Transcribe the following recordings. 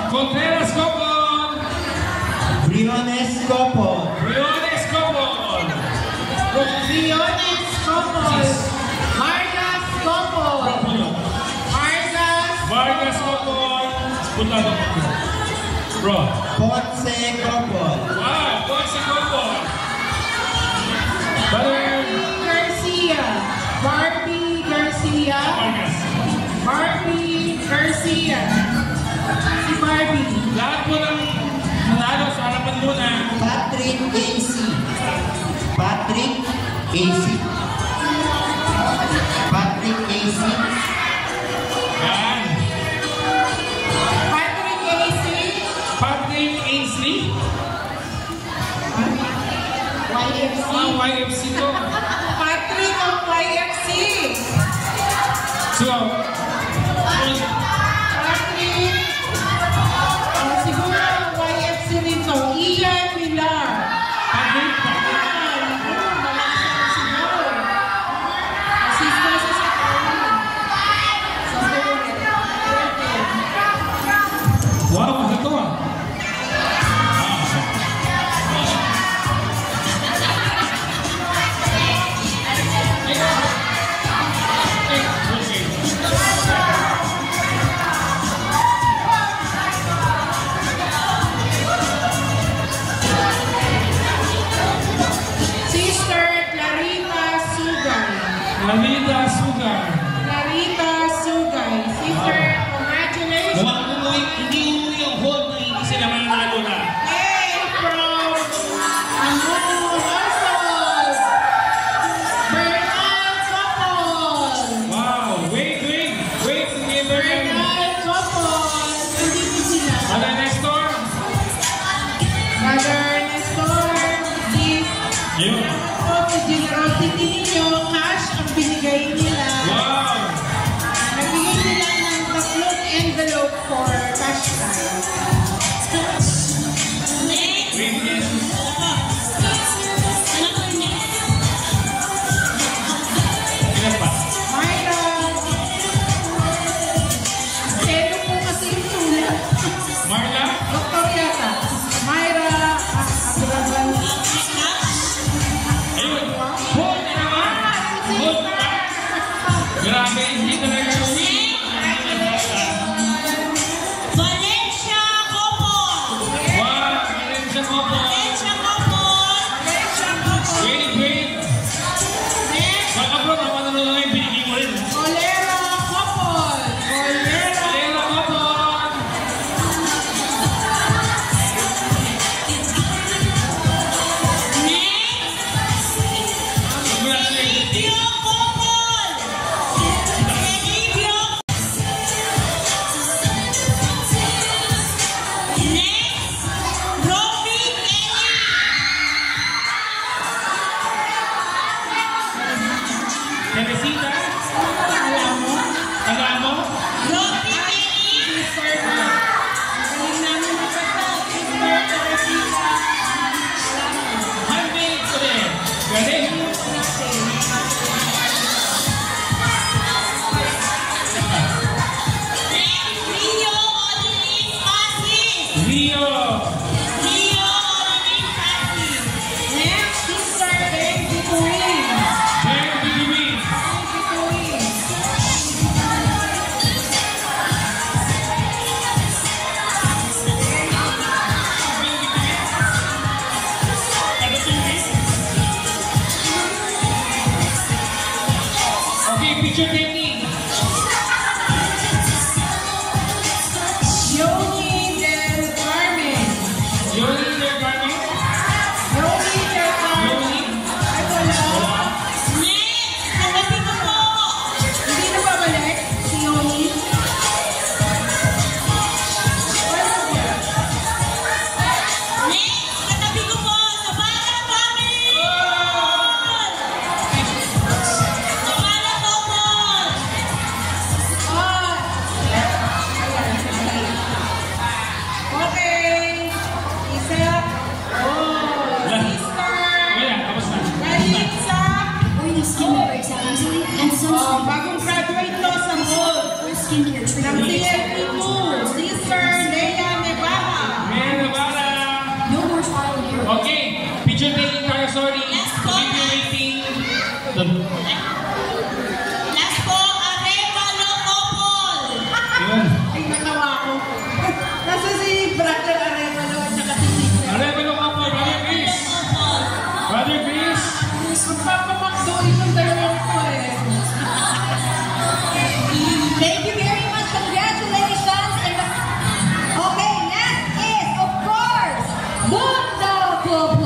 Contreras couple. Briones couple. Briones couple. Briones couple. Vargas couple. Vargas couple. Puntado. Bro. Ponce couple. Wow, Ponce couple. Garcia. Barbie Garcia. Vargas. Barbie Garcia. Si Barbie. Lahat po ng manalo sa harapan muna. Patrick AC. Patrick AC. Patrick AC. Yan. Patrick Ainsley. Patrick Ainsley. YFC. YFC to. Patrick of YFC. So, Patrick. Siguro YFC nito. Ian Millar. Patrick. Wow, ito ah. Sister Clarita Sugay. Clarita Sugay. Clarita Sugay. Sister, congratulations. Hindi umuwi ang hold na hindi sila mananalo na. Hey, from Angulo Hustle. Bernal Couple. Wow, wait together. Bernal Couple. Nandito sila. Brother Nestor. Brother Nestor, please. Ayun. Sa generosity ninyo, cash ang binigay nila. Wow. Nagbigay sila ng tatlong envelope for cash prize. Wait, yes. Ilan pa? Myra. Pero po kasi yung sulat. Marla? Doktor yata. Myra Agraban. Ayun. Hold na naman. Hold na. Grabe, hindi talaga uwi. Valencia Okay, picture taking tayo, sorry. Last po. Keep you waiting. Last po, Arevalo Couple. Yun. Ay, natawa ko. Nasa si Brother Arevalo at saka si Sister. Arevalo Couple, Brother Chris. Couple. Brother Chris. Magpapamakdo itong dalawang ko eh. Thank you very much. Congratulations. And okay, next is, of course, Mundo Club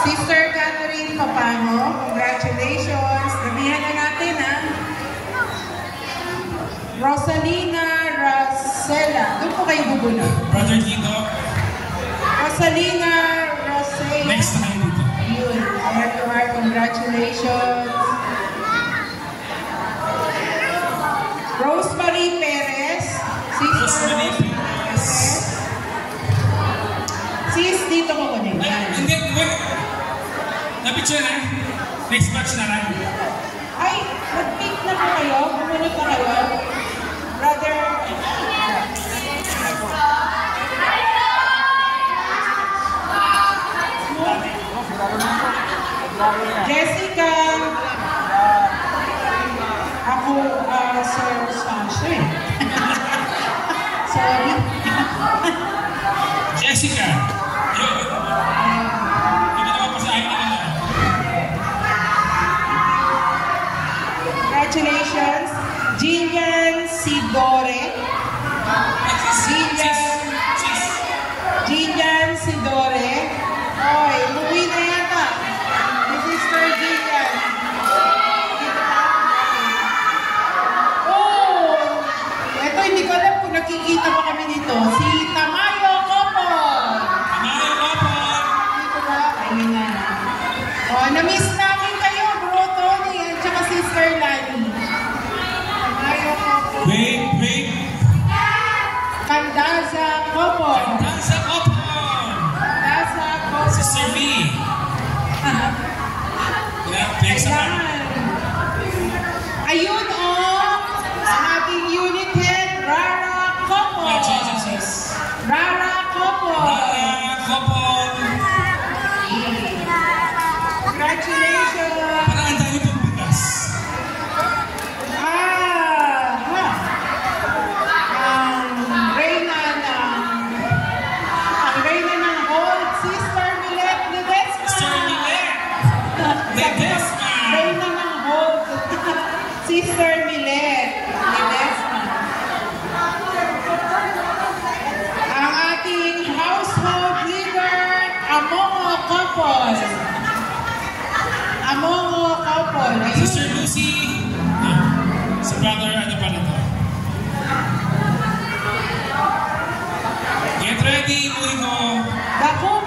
Sister Catherine Papango, congratulations. Damihan na natin, ha? Rosalina Rosella. Doon po kayo bubulong. Brother Tito, Rosalina Rosella. next na kayo dito. Yun. Ayan po, ha? Congratulations. Rosemary Perez. Sister Rosemary Perez. Sis, dito ko ko din. Ay, hindi, wait. Na-picture na. Next batch na lang. Ay, mag-pick na po kayo. Bumunod na kayo. Brother. Jessica. Ako, Sir Sancho eh. Sorry. Jessica. Yun. Hindi naman pa sa akin nila. Congratulations. Jillian Sidore. Jillian Sidore. Oy, umuwi na yata. Ni Sister Jillian. Oh! Ito, hindi ko alam kung nakikita pa kami dito. Si Tamayo Copol. Tamayo Copol. Dito ba? Ayun na. Oh, na-miss namin kayo, Bro Tony, at saka Sister Lani. Tamayo Copol. Wait. Candaza Copol. Danza Copol. Candaza Copol. Sister V. Yeah, thanks naman. Ayun, oh! Ang ating unit head, Rara Copol. Ah, Jesus. Rara Copol. Copol. Congratulations. Parang ang dami pang bigas. Ang reyna ng Gold, Sister Milet Ledesma. Sister Milet. Ledesma. Reyna ng Gold, Sister Milet Ledesma. Ang ating household leader, Amongo Copol. Amongo Copol. Ayun. Sister Lucy. Sa brother, ano pa na to? Get ready, Murigo. Dako